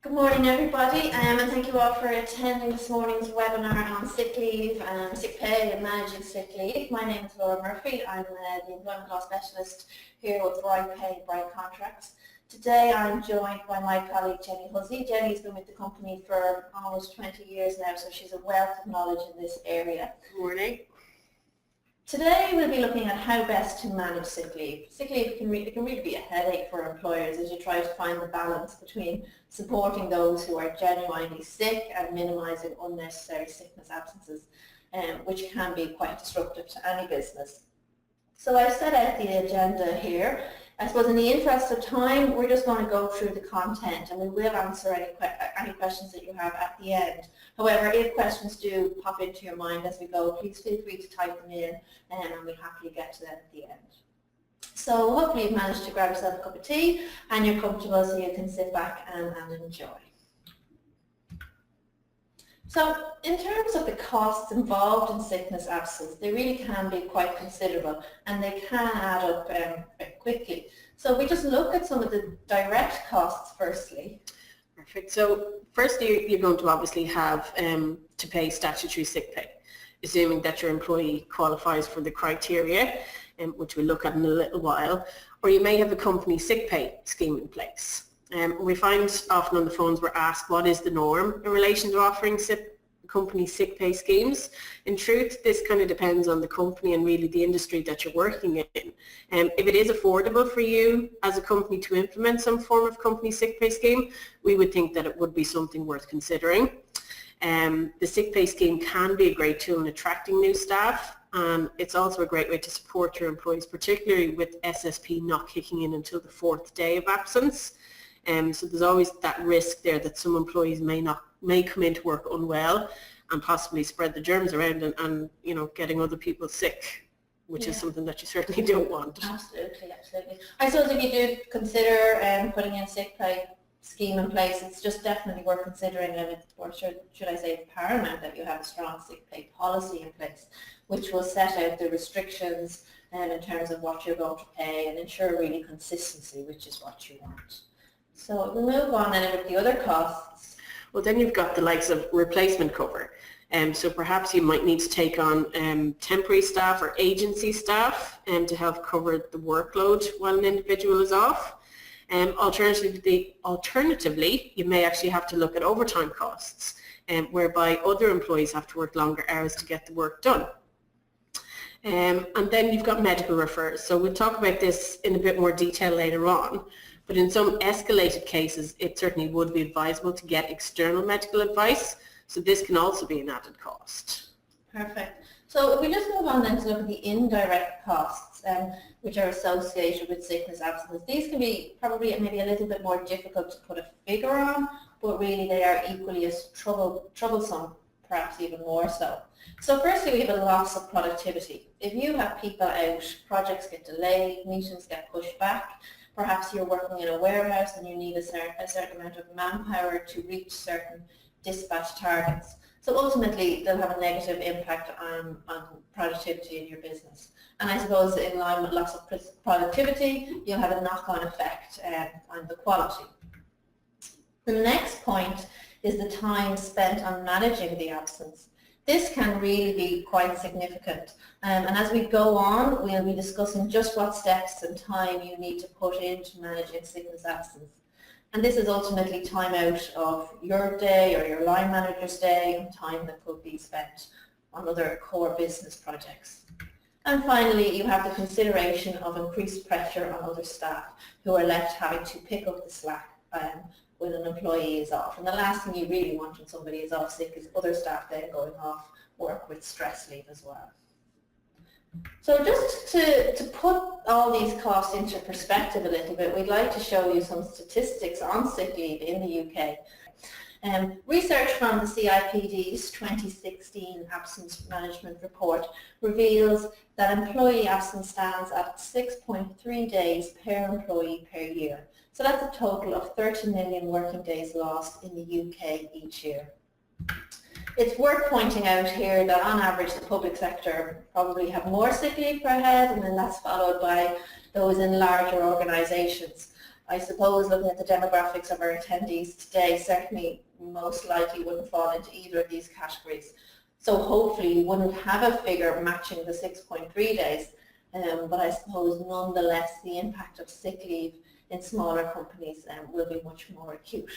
Good morning everybody, and thank you all for attending this morning's webinar on sick leave, sick pay and managing sick leave. My name is Laura Murphy. I'm the Employment Law Specialist here with BrightPay, Bright Contracts. Today I'm joined by my colleague Jenny Hussey. Jenny's been with the company for almost 20 years now, so she's a wealth of knowledge in this area. Good morning. Today we'll be looking at how best to manage sick leave. Sick leave can really be a headache for employers as you try to find the balance between supporting those who are genuinely sick and minimising unnecessary sickness absences, which can be quite disruptive to any business. So I've set out the agenda here. I suppose in the interest of time, we're just going to go through the content and we will answer any questions that you have at the end. However, if questions do pop into your mind as we go, please feel free to type them in and we'll happily get to them at the end. So hopefully you've managed to grab yourself a cup of tea and you're comfortable so you can sit back and enjoy. So in terms of the costs involved in sickness absence, they really can be quite considerable and they can add up quickly. So we just look at some of the direct costs firstly. Perfect. So firstly, you're going to obviously have to pay statutory sick pay, assuming that your employee qualifies for the criteria, which we'll look at in a little while, or you may have a company sick pay scheme in place. We find often on the phones we're asked what is the norm in relation to offering company sick pay schemes. In truth, this kind of depends on the company and really the industry that you're working in. If it is affordable for you as a company to implement some form of company sick pay scheme, we would think that it would be something worth considering. The sick pay scheme can be a great tool in attracting new staff. It's also a great way to support your employees, particularly with SSP not kicking in until the 4th day of absence. So there's always that risk there that some employees may come into work unwell and possibly spread the germs around and you know, getting other people sick, which is something that you certainly don't want. Absolutely, absolutely. I suppose if you do consider putting in sick pay scheme in place, it's just definitely worth considering, or should I say paramount, that you have a strong sick pay policy in place, which will set out the restrictions in terms of what you're going to pay and ensure really consistency, which is what you want. So we'll move on then with the other costs. Well, then you've got the likes of replacement cover. So perhaps you might need to take on temporary staff or agency staff to help cover the workload while an individual is off. Alternatively, you may actually have to look at overtime costs, whereby other employees have to work longer hours to get the work done. And then you've got medical referrals. So we'll talk about this in a bit more detail later on. But in some escalated cases, it certainly would be advisable to get external medical advice. So this can also be an added cost. Perfect. So if we just move on then to look at the indirect costs, which are associated with sickness absence. These can be probably maybe a little bit more difficult to put a figure on, but really they are equally as troublesome, perhaps even more so. So firstly, we have a loss of productivity. If you have people out, projects get delayed, meetings get pushed back, perhaps you're working in a warehouse and you need a certain amount of manpower to reach certain dispatch targets. So ultimately, they'll have a negative impact on productivity in your business. And I suppose in line with loss of productivity, you'll have a knock-on effect on the quality. The next point is the time spent on managing the absence. This can really be quite significant. And as we go on, we'll be discussing just what steps and time you need to put into managing sickness absence. And this is ultimately time out of your day or your line manager's day and time that could be spent on other core business projects. And finally, you have the consideration of increased pressure on other staff who are left having to pick up the slack when an employee is off. And the last thing you really want when somebody is off sick is other staff then going off work with stress leave as well. So just to put all these costs into perspective a little bit, we'd like to show you some statistics on sick leave in the UK. Research from the CIPDs 2016 Absence Management Report reveals that employee absence stands at 6.3 days per employee per year. So that's a total of 30 million working days lost in the UK each year. It's worth pointing out here that on average the public sector probably have more sick leave per head, and then that's followed by those in larger organisations. I suppose looking at the demographics of our attendees today, certainly most likely wouldn't fall into either of these categories. So hopefully you wouldn't have a figure matching the 6.3 days, but I suppose nonetheless the impact of sick leave in smaller companies will be much more acute.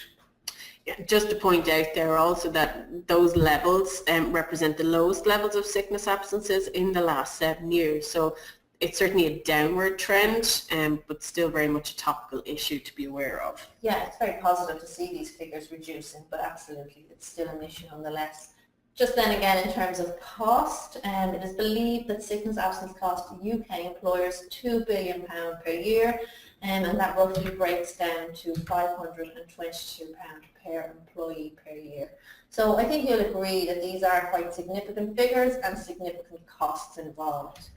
Yeah, just to point out there also that those levels represent the lowest levels of sickness absences in the last 7 years. So it's certainly a downward trend, but still very much a topical issue to be aware of. Yeah, it's very positive to see these figures reducing, but absolutely it's still an issue nonetheless. Just then again, in terms of cost, it is believed that sickness absence cost UK employers £2 billion per year, and that roughly breaks down to £522 per employee per year. So I think you'll agree that these are quite significant figures and significant costs involved.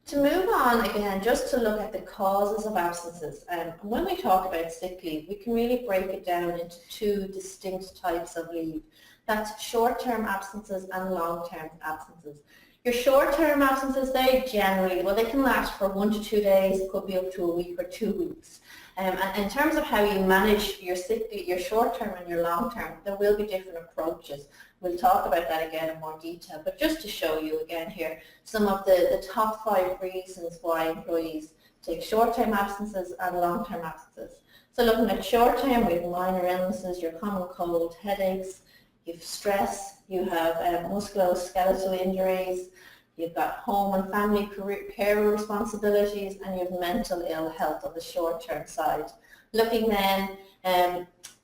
To move on again, just to look at the causes of absences, and when we talk about sick leave, we can really break it down into two distinct types of leave. That's short-term absences and long-term absences. Your short-term absences, they generally, well, they can last for 1 to 2 days, it could be up to a week or 2 weeks. And in terms of how you manage your sick leave, your short-term and your long-term, there will be different approaches. We'll talk about that again in more detail, but just to show you again here some of the top 5 reasons why employees take short-term absences and long-term absences. So looking at short-term, we have minor illnesses, your common cold, headaches, you have stress, you have musculoskeletal injuries, you've got home and family care responsibilities, and you have mental ill health on the short-term side. Looking then,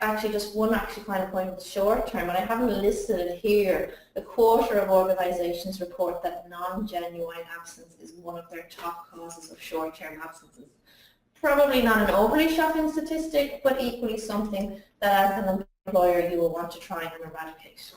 actually just one final point with short-term, and I haven't listed it here, a quarter of organisations report that non-genuine absence is one of their top causes of short-term absences. Probably not an overly shocking statistic, but equally something that as an employer you will want to try and eradicate.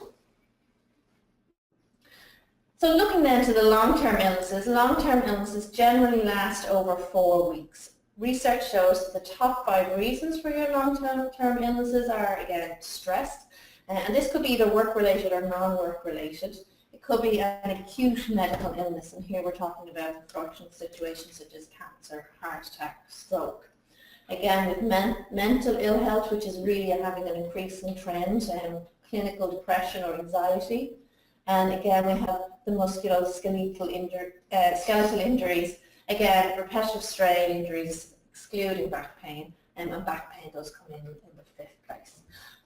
So looking then to the long-term illnesses generally last over 4 weeks. Research shows that the top 5 reasons for your long-term illnesses are, again, stress, and this could be either work-related or non-work related. It could be an acute medical illness, and here we're talking about unfortunate situations such as cancer, heart attack, stroke. Again, with mental ill health, which is really having an increasing trend, clinical depression or anxiety. And again, we have the musculoskeletal skeletal injuries, again, repetitive strain injuries, excluding back pain, and back pain does come in the 5th place.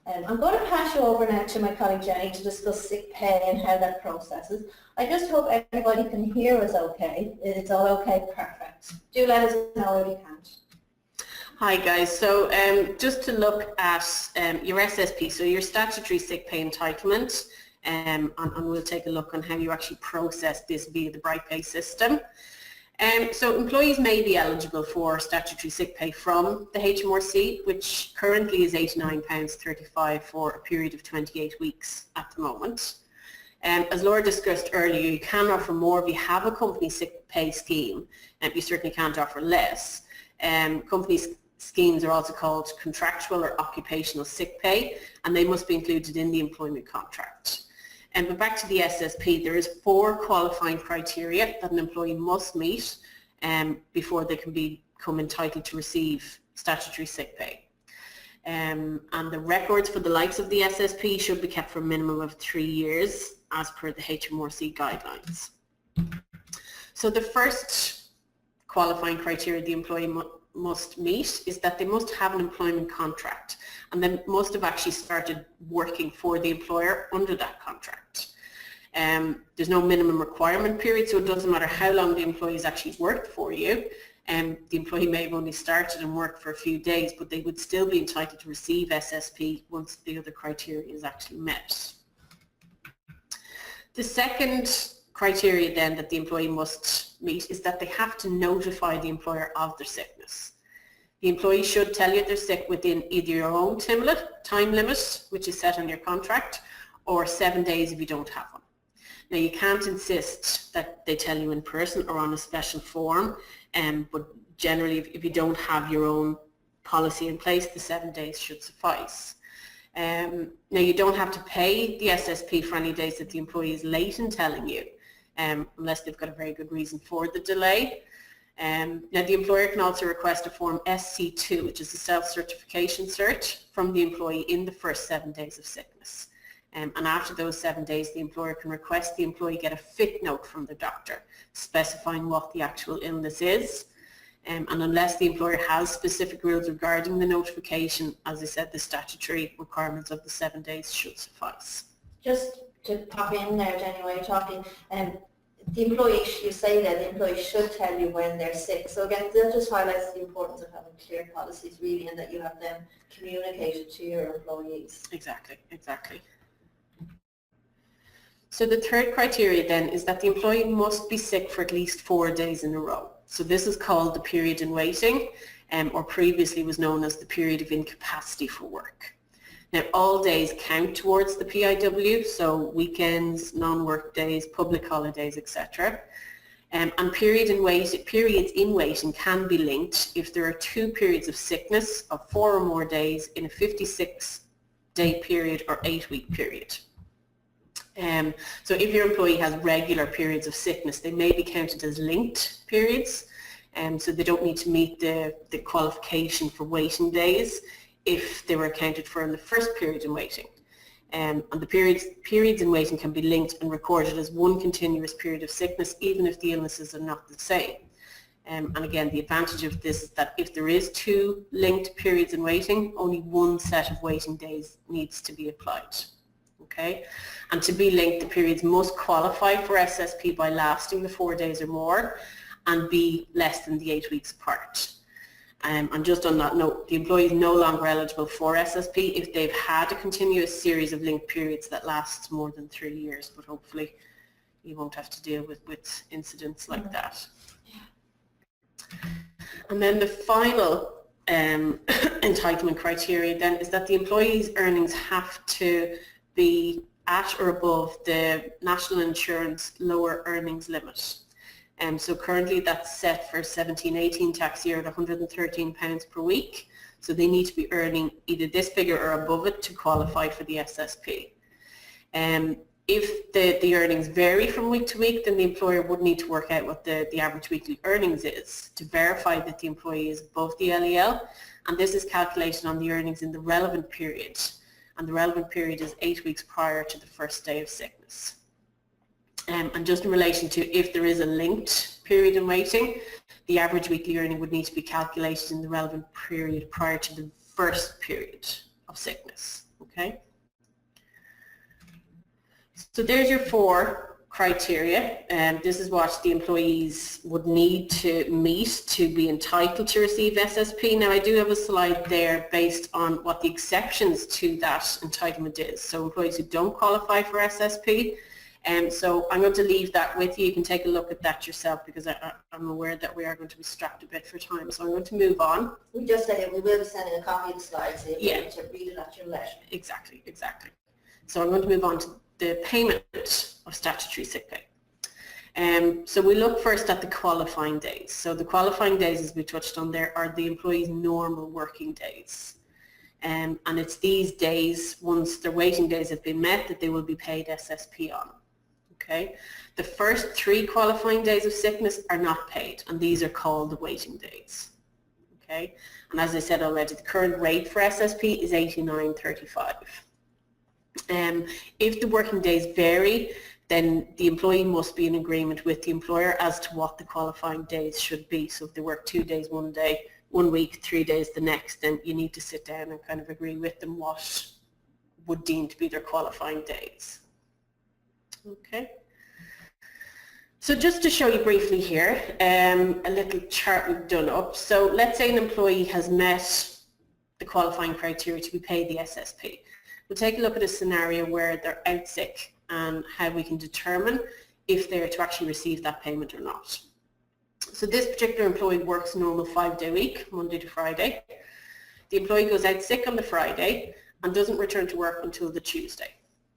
I'm going to pass you over now to my colleague Jenny to discuss sick pay and how that processes. I just hope everybody can hear us okay. It's all okay? Perfect. Do let us know if you can't. Hi guys, so just to look at your SSP, so your statutory sick pay entitlement, and we'll take a look on how you actually process this via the BrightPay system. So employees may be eligible for statutory sick pay from the HMRC, which currently is £89.35 for a period of 28 weeks at the moment. As Laura discussed earlier, you can offer more if you have a company sick pay scheme, and you certainly can't offer less. Company schemes are also called contractual or occupational sick pay, and they must be included in the employment contract. But back to the SSP, there is 4 qualifying criteria that an employee must meet before they can become entitled to receive statutory sick pay. And the records for the likes of the SSP should be kept for a minimum of 3 years as per the HMRC guidelines. So the first qualifying criteria the employee must meet is that they must have an employment contract, and they must have actually started working for the employer under that contract. There's no minimum requirement period, so it doesn't matter how long the employee has actually worked for you. The employee may have only started and worked for a few days, but they would still be entitled to receive SSP once the other criteria is actually met. The second criteria then that the employee must meet is that they have to notify the employer of their sickness. The employee should tell you they're sick within either your own time limit, which is set on your contract, or 7 days if you don't have one. Now you can't insist that they tell you in person or on a special form, but generally if you don't have your own policy in place, the 7 days should suffice. Now you don't have to pay the SSP for any days that the employee is late in telling you, unless they've got a very good reason for the delay. Now the employer can also request a form SC2, which is a self-certification cert from the employee in the first 7 days of sickness. And after those 7 days, the employer can request the employee get a fit note from the doctor specifying what the actual illness is. And unless the employer has specific rules regarding the notification, as I said, the statutory requirements of the 7 days should suffice. Just to pop in there, Jenny, while you're talking, the employee, you say that the employee should tell you when they're sick. So again, that just highlights the importance of having clear policies really, and that you have them communicated to your employees. Exactly, exactly. So the third criteria then is that the employee must be sick for at least 4 days in a row. So this is called the period in waiting, or previously was known as the period of incapacity for work. Now all days count towards the PIW, so weekends, non-work days, public holidays, etc. And periods in waiting can be linked if there are 2 periods of sickness of 4 or more days in a 56-day period or 8-week period. So if your employee has regular periods of sickness, they may be counted as linked periods, so they don't need to meet the qualification for waiting days if they were accounted for in the first period in waiting. And the periods in waiting can be linked and recorded as one continuous period of sickness, even if the illnesses are not the same. And again, the advantage of this is that if there is 2 linked periods in waiting, only one set of waiting days needs to be applied. Okay, and to be linked, the periods must qualify for SSP by lasting the 4 days or more and be less than the 8 weeks apart. And just on that note, the employee is no longer eligible for SSP if they've had a continuous series of linked periods that lasts more than 3 years, but hopefully you won't have to deal with incidents like that. And then the final entitlement criteria then is that the employee's earnings have to be at or above the National Insurance lower earnings limit. So currently that's set for 17-18 tax year at £113 per week. So they need to be earning either this figure or above it to qualify for the SSP. If the earnings vary from week to week, then the employer would need to work out what the average weekly earnings is to verify that the employee is above the LEL. And this is calculated on the earnings in the relevant period. And the relevant period is 8 weeks prior to the first day of sickness. And just in relation to if there is a linked period in waiting, the average weekly earning would need to be calculated in the relevant period prior to the first period of sickness. Okay? So there's your 4 criteria, and this is what the employees would need to meet to be entitled to receive SSP. Now I do have a slide there based on what the exceptions to that entitlement is. So employees who don't qualify for SSP, so I'm going to leave that with you. You can take a look at that yourself because I'm aware that we are going to be strapped a bit for time. So I'm going to move on. We just said we will be sending a copy of the slides so you can to read it at your leisure. Exactly, exactly. So I'm going to move on to the payment of statutory sick pay. So we look first at the qualifying days. So the qualifying days, as we touched on there, are the employee's normal working days. And it's these days, once their waiting days have been met, that they will be paid SSP on. Okay. The first 3 qualifying days of sickness are not paid, and these are called the waiting days. Okay. And as I said already, the current rate for SSP is $89.35. If the working days vary, then the employee must be in agreement with the employer as to what the qualifying days should be. So if they work 2 days one day, 1 week, 3 days the next, then you need to sit down and kind of agree with them what would deem to be their qualifying days. Okay. So just to show you briefly here, a little chart we've done up. So let's say an employee has met the qualifying criteria to be paid the SSP. We'll take a look at a scenario where they're out sick and how we can determine if they're to actually receive that payment or not. So this particular employee works a normal 5-day week, Monday to Friday. The employee goes out sick on the Friday and doesn't return to work until the Tuesday.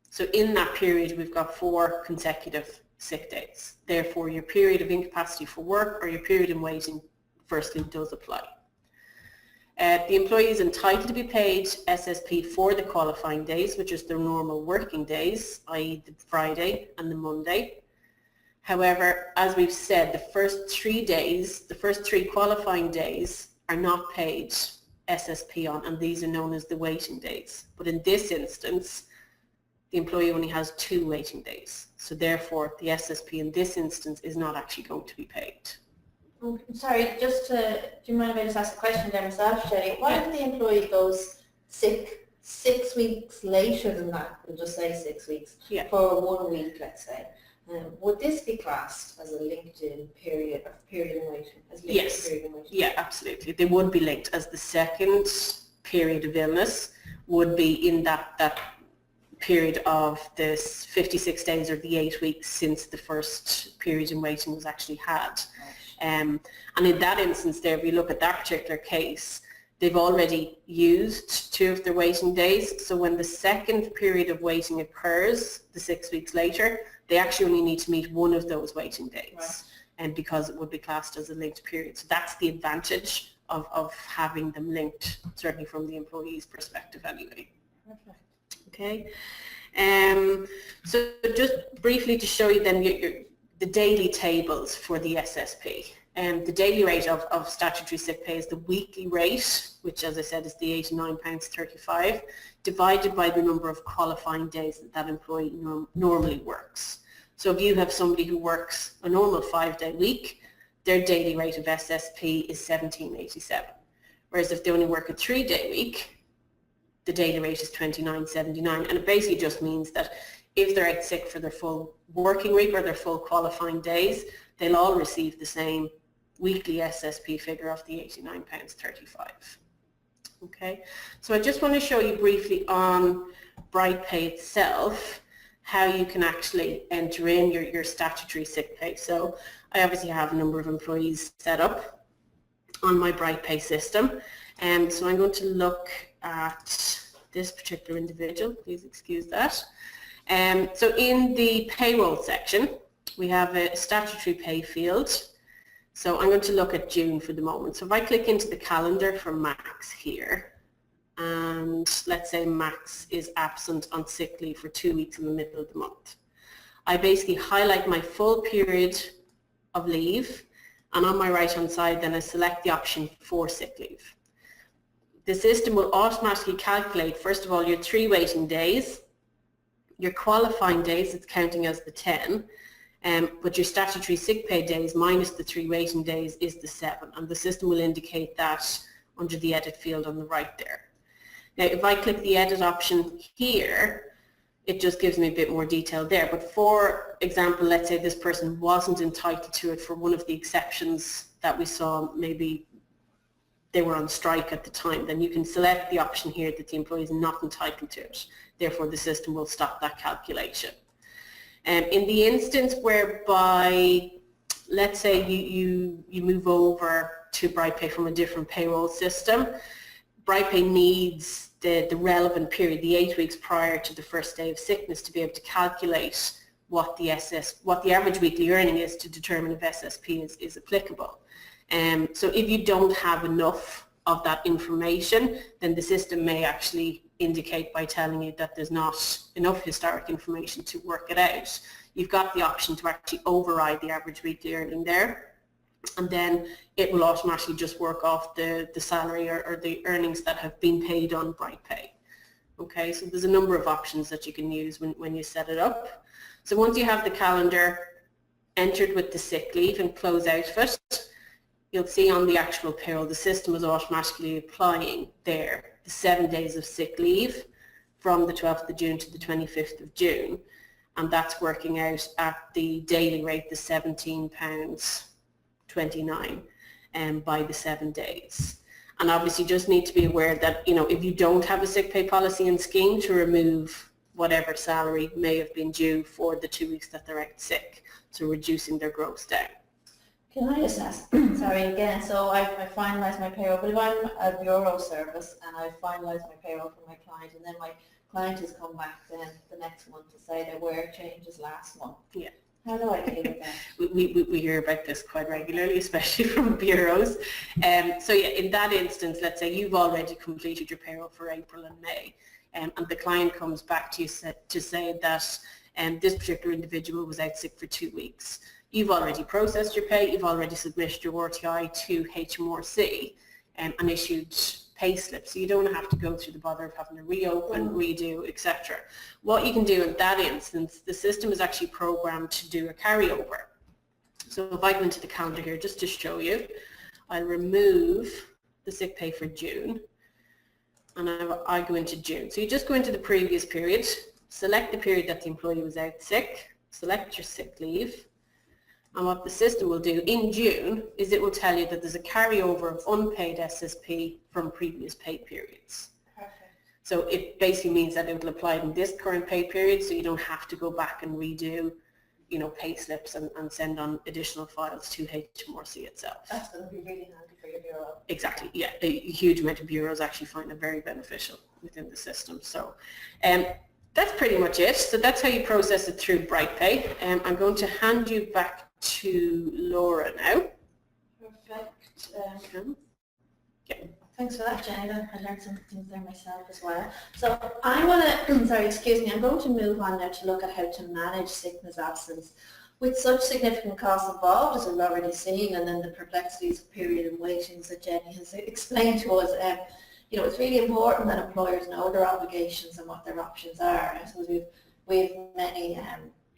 So in that period, we've got 4 consecutive sick days. Therefore, your period of incapacity for work or your period in waiting firstly does apply. The employee is entitled to be paid SSP for the qualifying days, which is their normal working days, i.e. the Friday and the Monday. However, as we've said, the first 3 days, the first 3 qualifying days are not paid SSP on, and these are known as the waiting days. But in this instance, the employee only has 2 waiting days. So therefore, the SSP in this instance is not actually going to be paid. Sorry, do you mind if I just ask a question there myself, Jenny? What if the employee goes sick 6 weeks later than that, we'll just say 6 weeks, for 1 week, let's say? Would this be classed as a linked-in period in waiting? Yes, yeah, absolutely. They would be linked, as the second period of illness would be in that period of this 56 days or the 8 weeks since the first period in waiting was actually had. And in that instance there, if you look at that particular case, they've already used 2 of their waiting days. So when the second period of waiting occurs, the 6 weeks later, they actually only need to meet 1 of those waiting days, and because it would be classed as a linked period. So that's the advantage of having them linked, certainly from the employee's perspective anyway. Perfect. Okay. So just briefly to show you then the daily tables for the SSP. The daily rate of statutory sick pay is the weekly rate, which as I said is the £89.35, divided by the number of qualifying days that employee normally works. So if you have somebody who works a normal 5-day week, their daily rate of SSP is £17.87. Whereas if they only work a 3-day week, the daily rate is £29.79. And it basically just means that if they're out sick for their full working week or their full qualifying days, they'll all receive the same weekly SSP figure of the £89.35. Okay, so I just want to show you briefly on BrightPay itself how you can actually enter in your statutory sick pay. So I obviously have a number of employees set up on my BrightPay system, and so I'm going to look at this particular individual. Please excuse that. So in the payroll section, we have a statutory pay field. So I'm going to look at June for the moment. So if I click into the calendar for Max here, and let's say Max is absent on sick leave for 2 weeks in the middle of the month. I basically highlight my full period of leave, and on my right hand side then I select the option for sick leave. The system will automatically calculate, first of all, your 3 waiting days, your qualifying days, it's counting as the 10, but your statutory sick pay days minus the 3 waiting days is the 7, and the system will indicate that under the edit field on the right there. Now if I click the edit option here, it just gives me a bit more detail there, but for example, let's say this person wasn't entitled to it for one of the exceptions that we saw, maybe they were on strike at the time, then you can select the option here that the employee is not entitled to it. Therefore, the system will stop that calculation. In the instance whereby, let's say you move over to BrightPay from a different payroll system, BrightPay needs the relevant period, the 8 weeks prior to the first day of sickness, to be able to calculate what the average weekly earning is to determine if SSP is applicable. So if you don't have enough of that information, then the system may actually indicate by telling you that there's not enough historic information to work it out. You've got the option to actually override the average weekly earning there, and then it will automatically just work off the salary or the earnings that have been paid on BrightPay. Okay, so there's a number of options that you can use when you set it up. So once you have the calendar entered with the sick leave and close out of it, you'll see on the actual payroll the system is automatically applying there the 7 days of sick leave from the 12th of June to the 25th of June, and that's working out at the daily rate, the £17.29 by the 7 days. And obviously you just need to be aware that, you know, if you don't have a sick pay policy and scheme, to remove whatever salary may have been due for the 2 weeks that they're out sick, so reducing their gross down. Can I just ask, sorry again, so I finalise my payroll, but if I'm a bureau service and I finalise my payroll for my client, and then my client has come back then the next month to say there were changes last month, yeah, how do I deal with that? We hear about this quite regularly, especially from bureaus. So yeah, in that instance, let's say you've already completed your payroll for April and May, and the client comes back to you to say that this particular individual was out sick for 2 weeks. you've already processed your pay, you've already submitted your RTI to HMRC and issued pay slips, so you don't have to go through the bother of having to reopen, redo, etc. What you can do in that instance, the system is actually programmed to do a carryover. So if I go into the calendar here just to show you, I'll remove the sick pay for June, and I go into June. So you just go into the previous period, select the period that the employee was out sick, select your sick leave, and what the system will do in June is it will tell you that there's a carryover of unpaid SSP from previous pay periods. Perfect. So it basically means that it will apply in this current pay period, so you don't have to go back and redo, you know, pay slips and send on additional files to HMRC itself. That's going to be really handy for your bureau. Exactly, yeah. A huge amount of bureaus actually find it very beneficial within the system. So that's pretty much it. So that's how you process it through BrightPay. I'm going to hand you back to Laura now. Perfect. Thanks for that, Jenny. I learned some things there myself as well. So I'm going to, I'm going to move on now to look at how to manage sickness absence with such significant costs involved, as we've already seen, and then the perplexities of period and waitings that Jenny has explained to us. You know, it's really important that employers know their obligations and what their options are. I suppose we've many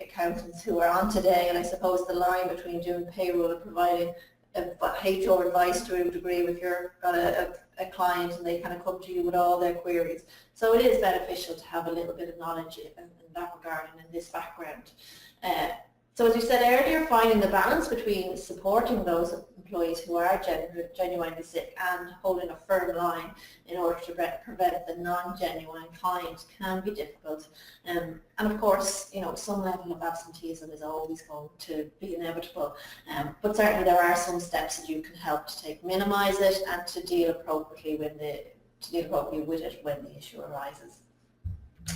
accountants who are on today, and I suppose the line between doing payroll and providing HR advice to a degree, if you've got a client and they kind of come to you with all their queries. So it is beneficial to have a little bit of knowledge in that regard and in this background. So as we said earlier, finding the balance between supporting those employees who are genuinely sick and holding a firm line in order to prevent the non-genuine client can be difficult. And of course, you know, some level of absenteeism is always going to be inevitable. But certainly there are some steps that you can help to minimise it and to deal appropriately with it when the issue arises.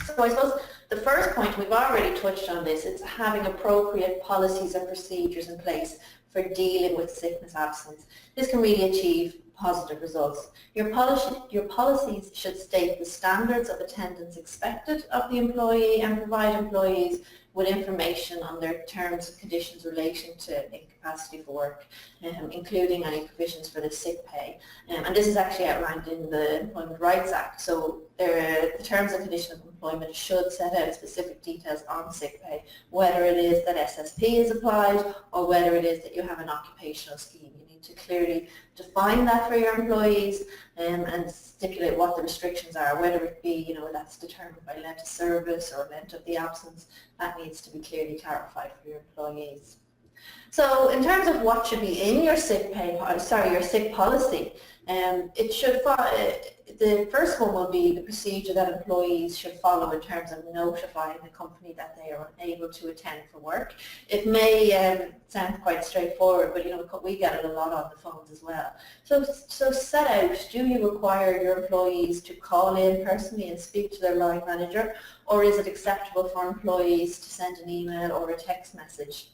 So I suppose the first point, we've already touched on this, it's having appropriate policies and procedures in place for dealing with sickness absence. This can really achieve positive results. Your policies should state the standards of attendance expected of the employee and provide employees with information on their terms and conditions relating to incapacity for work, including any provisions for the sick pay. And this is actually outlined in the Employment Rights Act. So the terms and conditions of employment should set out specific details on sick pay, whether it is that SSP is applied or whether it is that you have an occupational scheme. You need to clearly define that for your employees and stipulate what the restrictions are, whether it be, you know, that's determined by length of service or length of the absence. That needs to be clearly clarified for your employees. So in terms of what should be in your sick policy, it should the first one will be the procedure that employees should follow in terms of notifying the company that they are unable to attend for work. It may sound quite straightforward, but you know, we get it a lot on the phones as well. So set out, do you require your employees to call in personally and speak to their line manager, or is it acceptable for employees to send an email or a text message?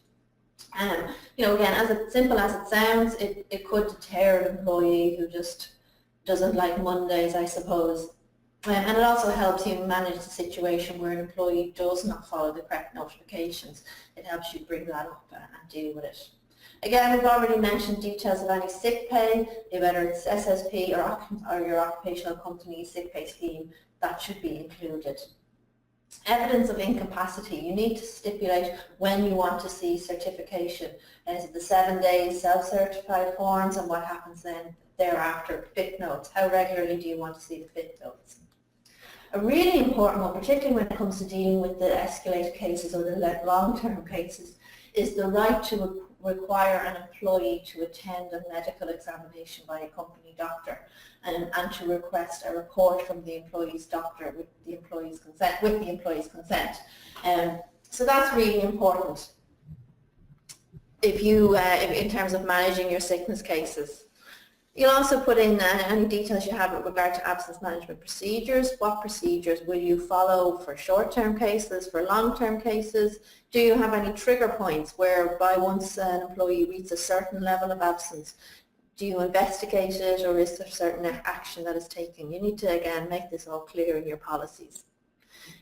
You know, again, as simple as it sounds, it could deter an employee who just doesn't like Mondays, I suppose. And it also helps you manage the situation where an employee does not follow the correct notifications. It helps you bring that up and deal with it. Again, we've already mentioned details of any sick pay, whether it's SSP or your occupational company sick pay scheme, that should be included. Evidence of incapacity, you need to stipulate when you want to see certification. Is it the 7 days self-certified forms, and what happens then thereafter? Fit notes. How regularly do you want to see the fit notes? A really important one, particularly when it comes to dealing with the escalated cases or the long-term cases, is the right to require an employee to attend a medical examination by a company doctor and to request a report from the employee's doctor with the employee's consent. So that's really important if you, in terms of managing your sickness cases. You'll also put in any details you have with regard to absence management procedures. What procedures will you follow for short-term cases, for long-term cases? Do you have any trigger points whereby once an employee reaches a certain level of absence, do you investigate it, or is there certain action that is taken? You need to, again, make this all clear in your policies.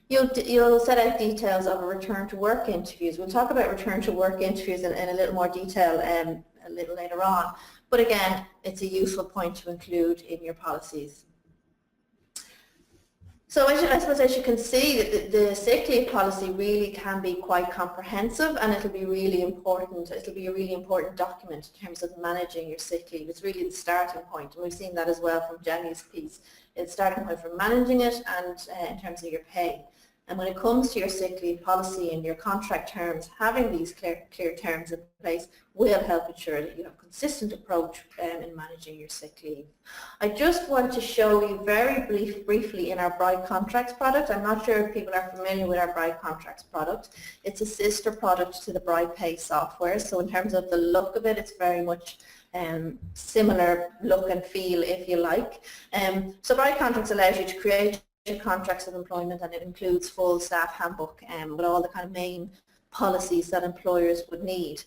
You'll set out details of a return to work interviews. We'll talk about return to work interviews in a little more detail a little later on. But again, it's a useful point to include in your policies. So I suppose as you can see, the sick leave policy really can be quite comprehensive, and it'll be really important. It'll be a really important document in terms of managing your sick leave. It's really the starting point, and we've seen that as well from Jenny's piece. It's starting point for managing it and in terms of your pay. And when it comes to your sick leave policy and your contract terms, having these clear terms in place will help ensure that you have a consistent approach in managing your sick leave. I just want to show you very briefly in our Bright Contracts product. I'm not sure if people are familiar with our Bright Contracts product. It's a sister product to the BrightPay software. So in terms of the look of it, it's very much similar look and feel, if you like. So Bright Contracts allows you to create contracts of employment, and it includes full staff handbook with all the kind of main policies that employers would need.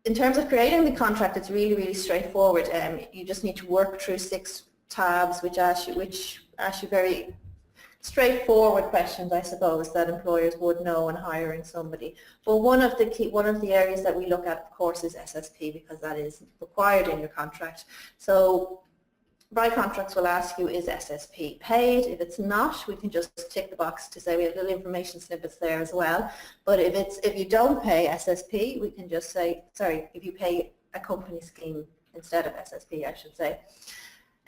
In terms of creating the contract, it's really straightforward. You just need to work through 6 tabs which ask you very straightforward questions, I suppose, that employers would know when hiring somebody. But one of the areas that we look at, of course, is SSP, because that is required in your contract. So Bright Contracts will ask you, is SSP paid? If it's not, we can just tick the box to say we have little information snippets there as well. But if you don't pay SSP, we can just say, sorry, if you pay a company scheme instead of SSP, I should say,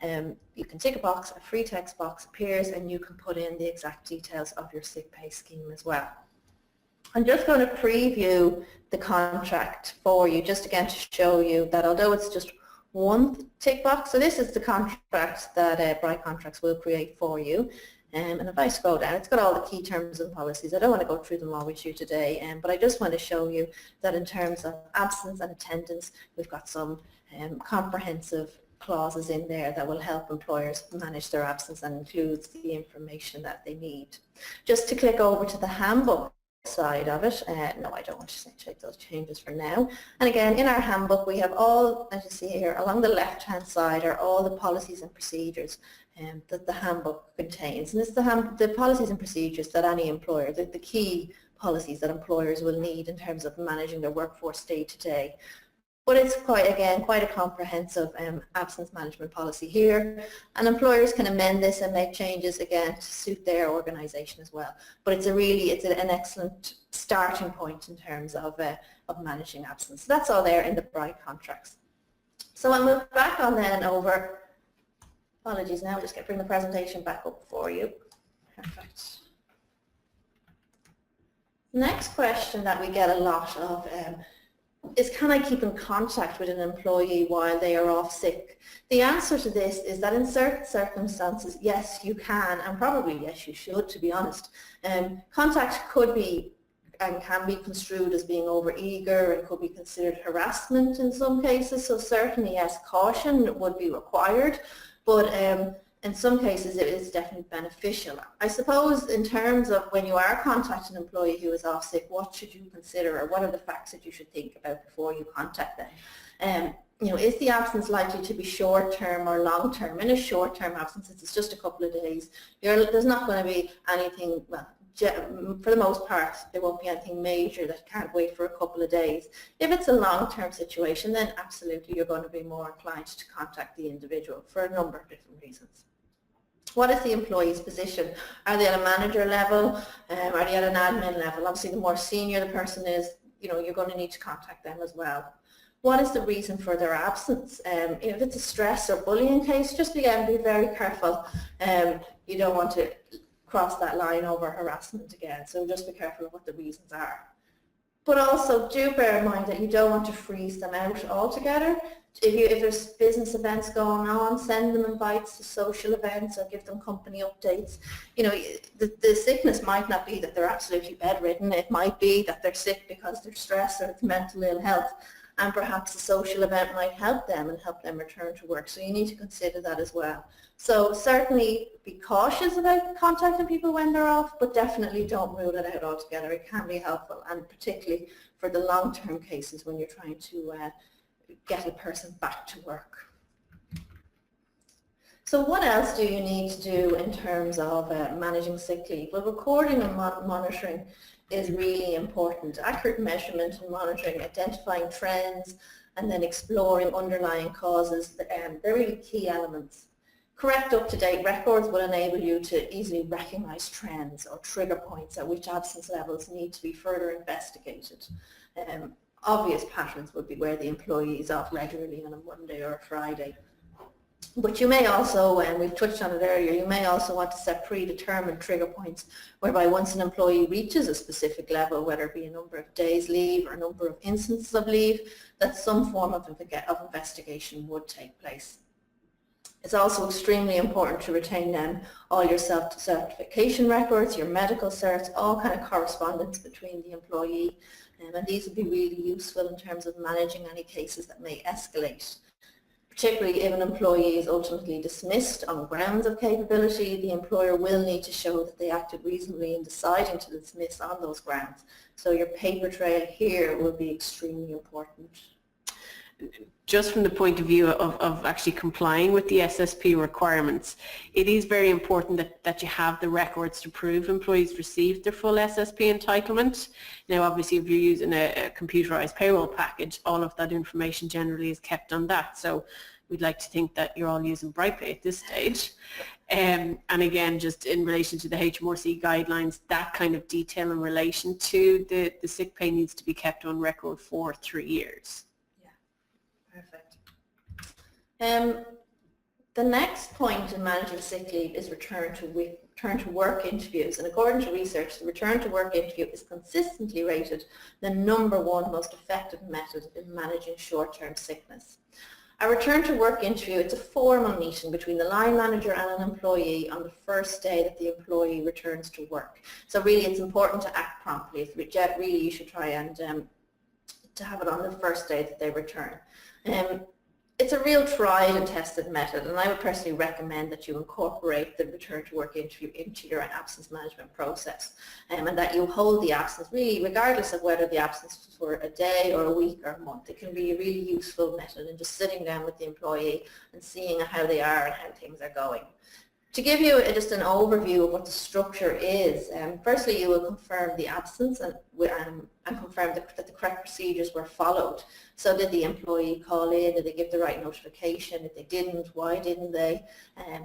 you can tick a box, a free text box appears, and you can put in the exact details of your sick pay scheme as well. I'm just going to preview the contract for you, just again to show you that although it's just one tick box. So this is the contract that Bright Contracts will create for you. And if I scroll down, it's got all the key terms and policies. I don't want to go through them all with you today, but I just want to show you that in terms of absence and attendance, we've got some comprehensive clauses in there that will help employers manage their absence and includes the information that they need. Just to click over to the handbook side of it. No, I don't want to check those changes for now. And again, in our handbook, we have all, as you see here, along the left-hand side are all the policies and procedures that the handbook contains. And it's the policies and procedures that any employer, the key policies that employers will need in terms of managing their workforce day to day. But it's quite a comprehensive absence management policy here, and employers can amend this and make changes again to suit their organisation as well. But it's an excellent starting point in terms of managing absence. So that's all there in the Bright Contracts. So I'll move back on then over. Apologies, now I'll just bring the presentation back up for you. Perfect. Next question that we get a lot of is, can I keep in contact with an employee while they are off sick? The answer to this is that in certain circumstances, yes, you can, and probably yes, you should, to be honest. Contact could be and can be construed as being over-eager and could be considered harassment in some cases, so certainly yes, caution would be required, but in some cases it is definitely beneficial. I suppose in terms of when you are contacting an employee who is off sick, what should you consider, or what are the facts that you should think about before you contact them? Is the absence likely to be short-term or long-term? In a short-term absence, it's just a couple of days. There's not going to be anything, well, for the most part, there won't be anything major that can't wait for a couple of days. If it's a long-term situation, then absolutely you're going to be more inclined to contact the individual for a number of different reasons. What is the employee's position? Are they at a manager level? Are they at an admin level? Obviously, the more senior the person is, you're going to need to contact them as well. What is the reason for their absence? If it's a stress or bullying case, just again, be very careful. You don't want to cross that line over harassment again, so just be careful of what the reasons are. But also do bear in mind that you don't want to freeze them out altogether. If there's business events going on, send them invites to social events or give them company updates. The sickness might not be that they're absolutely bedridden. It might be that they're sick because they're stressed or it's mental ill health. And perhaps a social event might help them and help them return to work. So you need to consider that as well. So certainly be cautious about contacting people when they're off, but definitely don't rule it out altogether. It can be helpful, and particularly for the long-term cases when you're trying to get a person back to work. So what else do you need to do in terms of managing sick leave? Well, recording and monitoring is really important. Accurate measurement and monitoring, identifying trends, and then exploring underlying causes, they're really key elements. Correct up-to-date records will enable you to easily recognise trends or trigger points at which absence levels need to be further investigated. Obvious patterns would be where the employee is off regularly on a Monday or a Friday. But you may also, and we've touched on it earlier, you may also want to set predetermined trigger points whereby once an employee reaches a specific level, whether it be a number of days leave or a number of instances of leave, that some form of investigation would take place. It's also extremely important to retain all your self-certification records, your medical certs, all kind of correspondence between the employee, and these would be really useful in terms of managing any cases that may escalate. Particularly if an employee is ultimately dismissed on grounds of capability, the employer will need to show that they acted reasonably in deciding to dismiss on those grounds. So your paper trail here will be extremely important. Just from the point of view of actually complying with the SSP requirements, it is very important that you have the records to prove employees received their full SSP entitlement. Now obviously if you're using a computerized payroll package, all of that information generally is kept on that. So we'd like to think that you're all using BrightPay at this stage. And again, just in relation to the HMRC guidelines, that kind of detail in relation to the sick pay needs to be kept on record for 3 years. Perfect. The next point in managing sick leave is return to work interviews, and according to research, the return to work interview is consistently rated the #1 most effective method in managing short-term sickness. A return to work interview, it's a formal meeting between the line manager and an employee on the first day that the employee returns to work. So really it's important to act promptly. Really you should try and to have it on the first day that they return. It's a real tried and tested method, and I would personally recommend that you incorporate the return to work interview into your absence management process, and that you hold the absence really regardless of whether the absence was for a day or a week or a month. It can be a really useful method in just sitting down with the employee and seeing how they are and how things are going. To give you just an overview of what the structure is, firstly you will confirm the absence and confirm that the correct procedures were followed. So did the employee call in? Did they give the right notification? If they didn't, why didn't they?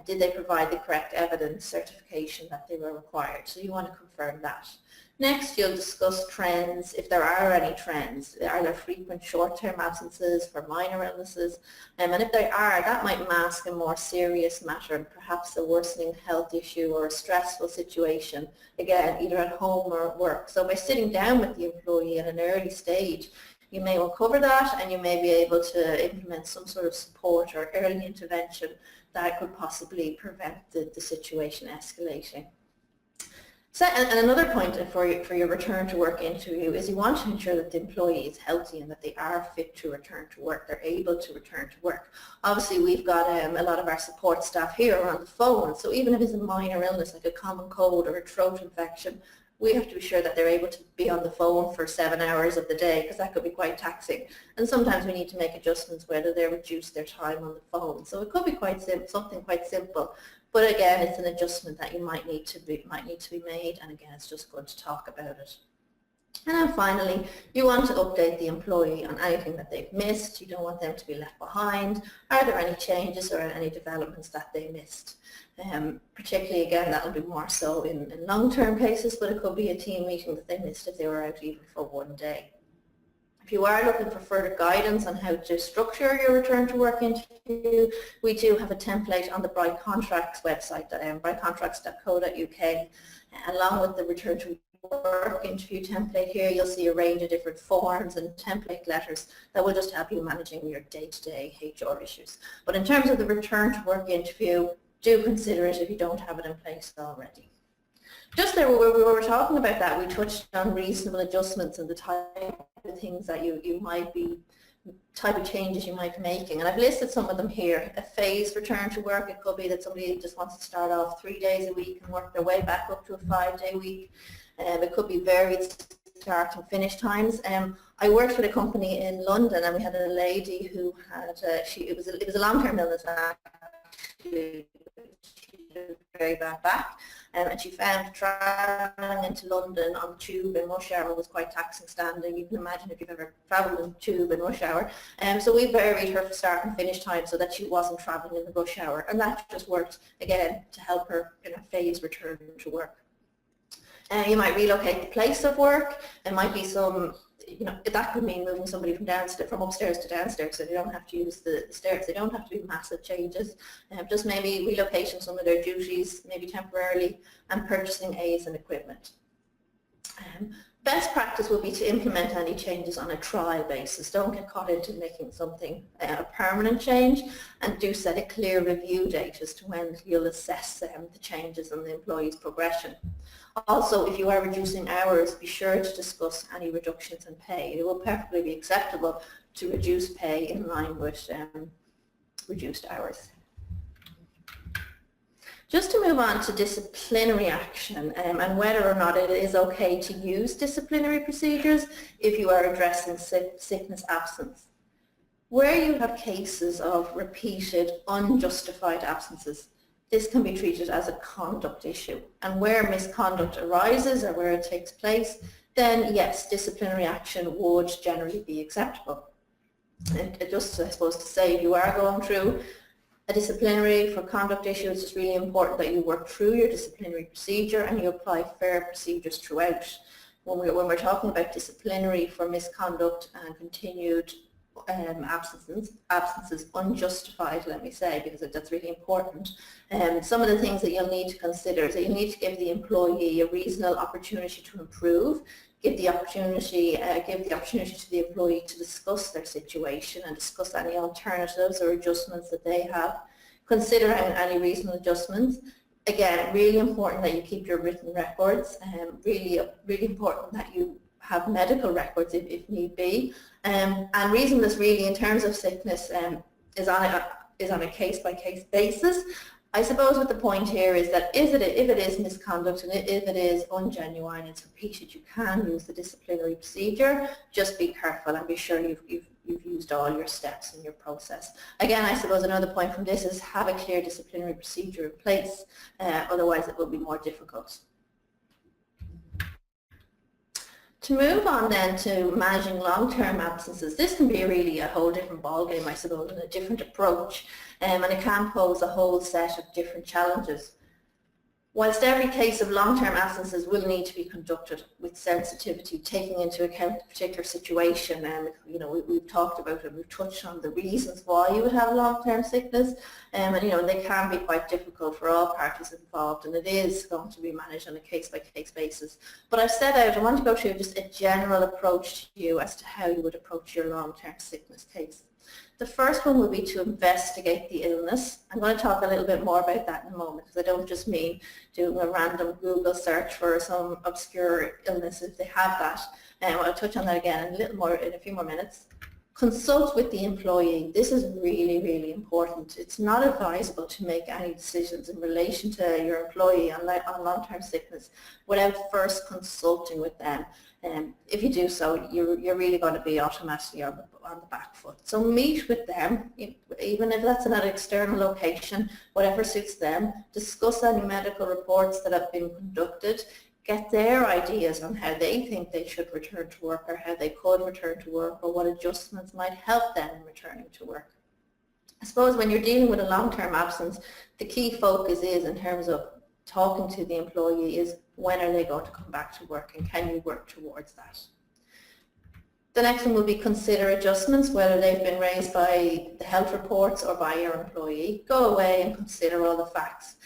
Did they provide the correct evidence, certification that they were required? So you want to confirm that. Next, you'll discuss trends, if there are any trends. Are there frequent short-term absences for minor illnesses? And if there are, that might mask a more serious matter, perhaps a worsening health issue or a stressful situation, again, either at home or at work. So by sitting down with the employee at an early stage, you may uncover that and you may be able to implement some sort of support or early intervention that could possibly prevent the situation escalating. So, and another point for your return to work interview is you want to ensure that the employee is healthy and that they are fit to return to work, they're able to return to work. Obviously we've got a lot of our support staff here on the phone, so even if it's a minor illness like a common cold or a throat infection, we have to be sure that they're able to be on the phone for 7 hours of the day, because that could be quite taxing. And sometimes we need to make adjustments whether they reduce their time on the phone. So it could be quite simple, something quite simple. But again, it's an adjustment that you might need to be made, and again, it's just good to talk about it. And then finally, you want to update the employee on anything that they've missed. You don't want them to be left behind. Are there any changes or any developments that they missed? Particularly, again, that will be more so in long-term cases, but it could be a team meeting that they missed if they were out even for 1 day. If you are looking for further guidance on how to structure your return to work interview, we do have a template on the Bright Contracts website, brightcontracts.co.uk. Along with the return to work interview template here, you'll see a range of different forms and template letters that will just help you managing your day-to-day HR issues. But in terms of the return to work interview, do consider it if you don't have it in place already. Just there, where we were talking about that, we touched on reasonable adjustments and the type of things that you might be, type of changes you might be making. And I've listed some of them here. A phased return to work, it could be that somebody just wants to start off 3 days a week and work their way back up to a 5-day week. It could be varied start and finish times. I worked with a company in London, and we had a lady who had, it was a long-term illness she did very bad back, and she found travelling into London on the tube in rush hour was quite taxing standing. You can imagine if you've ever travelled in the tube in rush hour. So we varied her start and finish time so that she wasn't travelling in the rush hour, and that just worked again to help her in her phased return to work. You might relocate the place of work. There might be some, that could mean moving somebody from upstairs to downstairs, so they don't have to use the stairs. They don't have to be massive changes. Just maybe relocating some of their duties, maybe temporarily, and purchasing aids and equipment. Best practice would be to implement any changes on a trial basis. Don't get caught into making something a permanent change, and do set a clear review date as to when you'll assess the changes and the employee's progression. Also, if you are reducing hours, be sure to discuss any reductions in pay. It will perfectly be acceptable to reduce pay in line with reduced hours. Just to move on to disciplinary action and whether or not it is okay to use disciplinary procedures if you are addressing sickness absence. Where you have cases of repeated unjustified absences, this can be treated as a conduct issue, and where misconduct arises or where it takes place, then yes, disciplinary action would generally be acceptable. And just, I suppose, to say, if you are going through a disciplinary for conduct issue, it's just really important that you work through your disciplinary procedure and you apply fair procedures throughout. When we're talking about disciplinary for misconduct and continued absences, unjustified, let me say, because that's really important. Some of the things that you'll need to consider is that you need to give the employee a reasonable opportunity to improve, give the opportunity to the employee to discuss their situation and discuss any alternatives or adjustments that they have, consider any reasonable adjustments. Again, really important that you keep your written records, really important that you have medical records if need be, and reasonableness really in terms of sickness is on a case-by-case basis. I suppose what the point here is that if it is misconduct and if it is ungenuine, it's repeated, you can use the disciplinary procedure. Just be careful and be sure you've used all your steps in your process. Again, I suppose another point from this is have a clear disciplinary procedure in place, otherwise it will be more difficult. To move on then to managing long-term absences, this can be really a whole different ballgame, I suppose, and a different approach, and it can pose a whole set of different challenges. Whilst every case of long-term absences will need to be conducted with sensitivity, taking into account the particular situation, and we've talked about it, we've touched on the reasons why you would have long-term sickness, and they can be quite difficult for all parties involved, and it is going to be managed on a case-by-case basis. But I've set out, I want to go through just a general approach to you as to how you would approach your long-term sickness case. The first one would be to investigate the illness. I'm going to talk a little bit more about that in a moment, because I don't just mean doing a random Google search for some obscure illness if they have that. I'll touch on that again in a few more minutes. Consult with the employee. This is really, really important. It's not advisable to make any decisions in relation to your employee on long-term sickness without first consulting with them. If you do so, you're really going to be automatically on the back foot. So meet with them, even if that's in an external location, whatever suits them. Discuss any medical reports that have been conducted. Get their ideas on how they think they should return to work, or how they could return to work, or what adjustments might help them in returning to work. I suppose when you're dealing with a long-term absence, the key focus is, in terms of talking to the employee, is when are they going to come back to work, and can you work towards that? The next one will be consider adjustments, whether they've been raised by the health reports or by your employee. Go away and consider all the facts.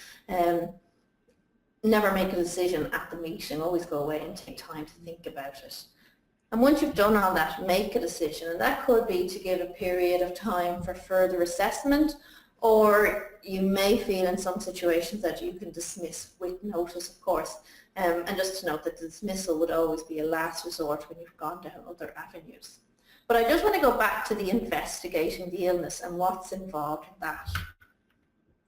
Never make a decision at the meeting. Always go away and take time to think about it. And once you've done all that, make a decision. And that could be to give a period of time for further assessment, or you may feel in some situations that you can dismiss with notice, of course. And just to note that the dismissal would always be a last resort when you've gone down other avenues. But I just want to go back to the investigating the illness and what's involved in that.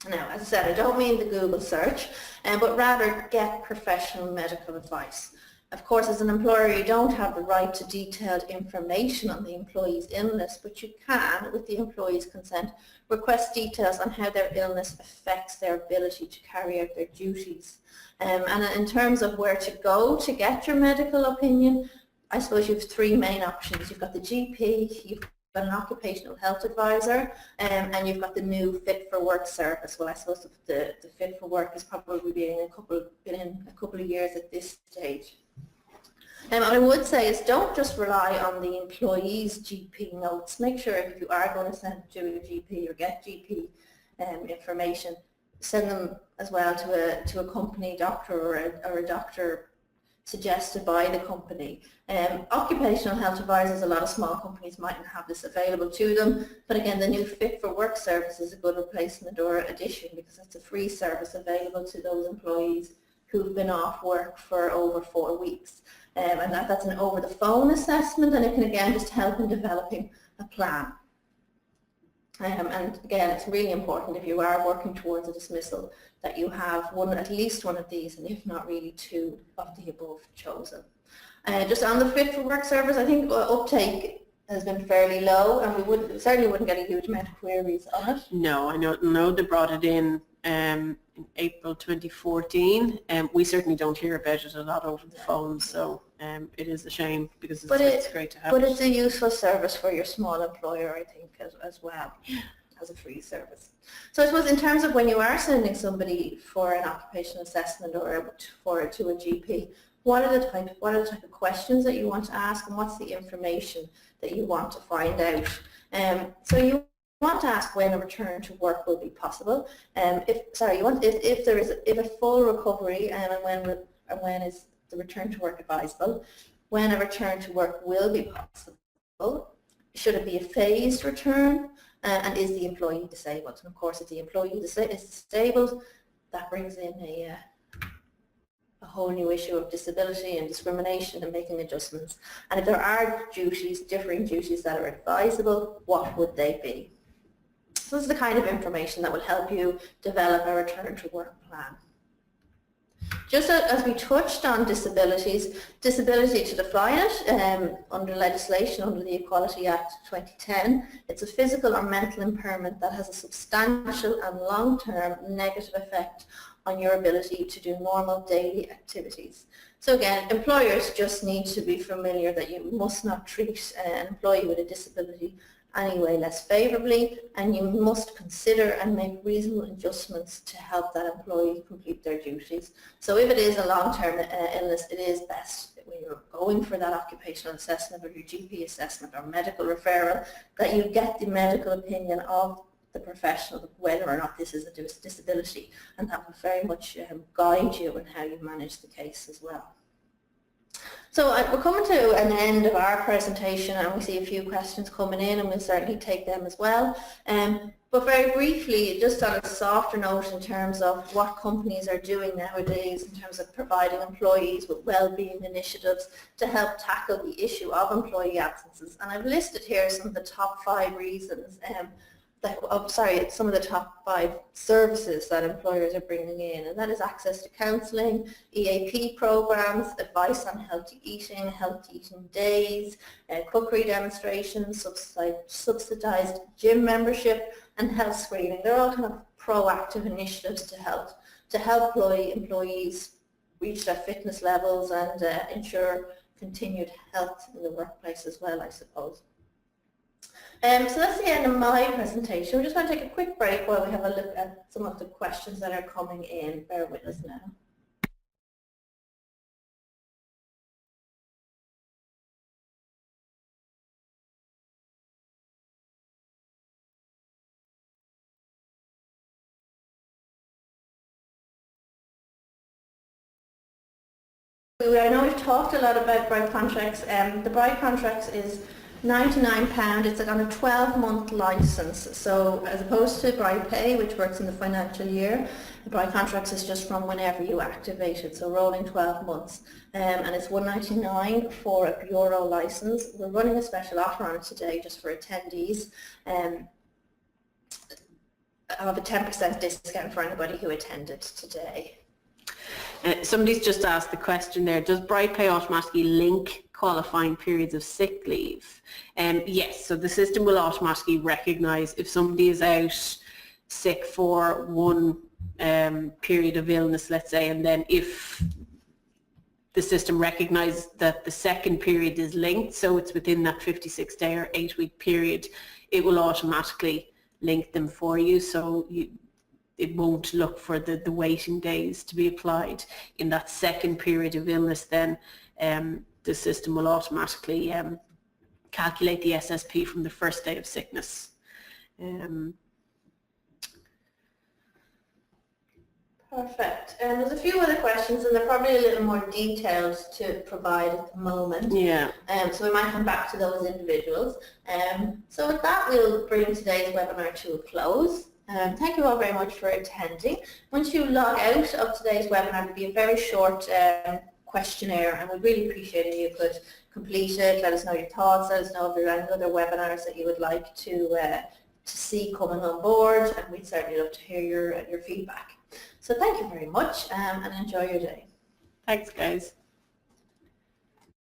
Now, as I said, I don't mean the Google search, but rather get professional medical advice. Of course, as an employer, you don't have the right to detailed information on the employee's illness, but you can, with the employee's consent, request details on how their illness affects their ability to carry out their duties. And in terms of where to go to get your medical opinion, I suppose you have three main options. You've got the GP, you've got an occupational health advisor, and you've got the new Fit for Work service. Well, I suppose the Fit for Work is probably been in a couple of years at this stage. What I would say is don't just rely on the employee's GP notes. Make sure if you are going to send to a GP or get GP information, send them as well to a company doctor or a doctor suggested by the company. Occupational health advisors, a lot of small companies mightn't have this available to them, but again, the new Fit for Work service is a good replacement or addition because it's a free service available to those employees who've been off work for over 4 weeks. And that's an over-the-phone assessment, and it can again just help in developing a plan. And again, it's really important if you are working towards a dismissal that you have at least one of these, and if not really two of the above chosen. Just on the Fit for Work service, I think uptake has been fairly low, and we certainly wouldn't get a huge amount of queries on it. No, I know they brought it in April 2014, and we certainly don't hear about it a lot over the phone, so it is a shame because it's great to have. But it's a useful service for your small employer, I think, as well, as a free service. So I suppose in terms of when you are sending somebody for an occupational assessment or to a GP, what are the type of questions that you want to ask, and what's the information that you want to find out? So you want to ask when a return to work will be possible. If a full recovery and when is the return to work advisable, when a return to work will be possible, should it be a phased return, and is the employee disabled? And of course, if the employee is disabled, that brings in a whole new issue of disability and discrimination and making adjustments. And if there are differing duties that are advisable, what would they be? So this is the kind of information that will help you develop a return to work plan. Just as we touched on disabilities, disability to define it under legislation under the Equality Act 2010, it's a physical or mental impairment that has a substantial and long-term negative effect on your ability to do normal daily activities. So again, employers just need to be familiar that you must not treat an employee with a disability any way less favourably, and you must consider and make reasonable adjustments to help that employee complete their duties. So if it is a long-term illness, it is best when you're going for that occupational assessment or your GP assessment or medical referral that you get the medical opinion of the professional whether or not this is a disability, and that will very much guide you in how you manage the case as well. So we're coming to an end of our presentation, and we see a few questions coming in, and we'll certainly take them as well. But very briefly, just on a softer note in terms of what companies are doing nowadays in terms of providing employees with well-being initiatives to help tackle the issue of employee absences. And I've listed here some of the top 5 reasons some of the top 5 services that employers are bringing in, and that is access to counselling, EAP programs, advice on healthy eating days, cookery demonstrations, subsidised gym membership, and health screening. They're all kind of proactive initiatives to help employees reach their fitness levels and ensure continued health in the workplace as well, I suppose. So that's the end of my presentation. We're just going to take a quick break while we have a look at some of the questions that are coming in. Bear with us now. I know we've talked a lot about Bright contracts. The Bright contracts is £99. It's on a 12-month license, so as opposed to BrightPay, which works in the financial year, the Bright contracts is just from whenever you activate it, so rolling 12 months, and it's £199 for a bureau license. We're running a special offer on it today just for attendees. I have a 10% discount for anybody who attended today. Somebody's just asked the question there, does BrightPay automatically link qualifying periods of sick leave? Yes, so the system will automatically recognise if somebody is out sick for one period of illness, let's say, and then if the system recognises that the second period is linked, so it's within that 56-day or 8-week period, it will automatically link them for you, so it won't look for the waiting days to be applied. In that second period of illness, then the system will automatically calculate the SSP from the first day of sickness. Perfect. There's a few other questions, and they're probably a little more detailed to provide at the moment. Yeah. So we might come back to those individuals. So with that, we'll bring today's webinar to a close. Thank you all very much for attending. Once you log out of today's webinar, it'll be a very short questionnaire, and we'd really appreciate it if you could complete it. Let us know your thoughts. Let us know if there are any other webinars that you would like to see coming on board, and we'd certainly love to hear your feedback. So thank you very much, and enjoy your day. Thanks, guys.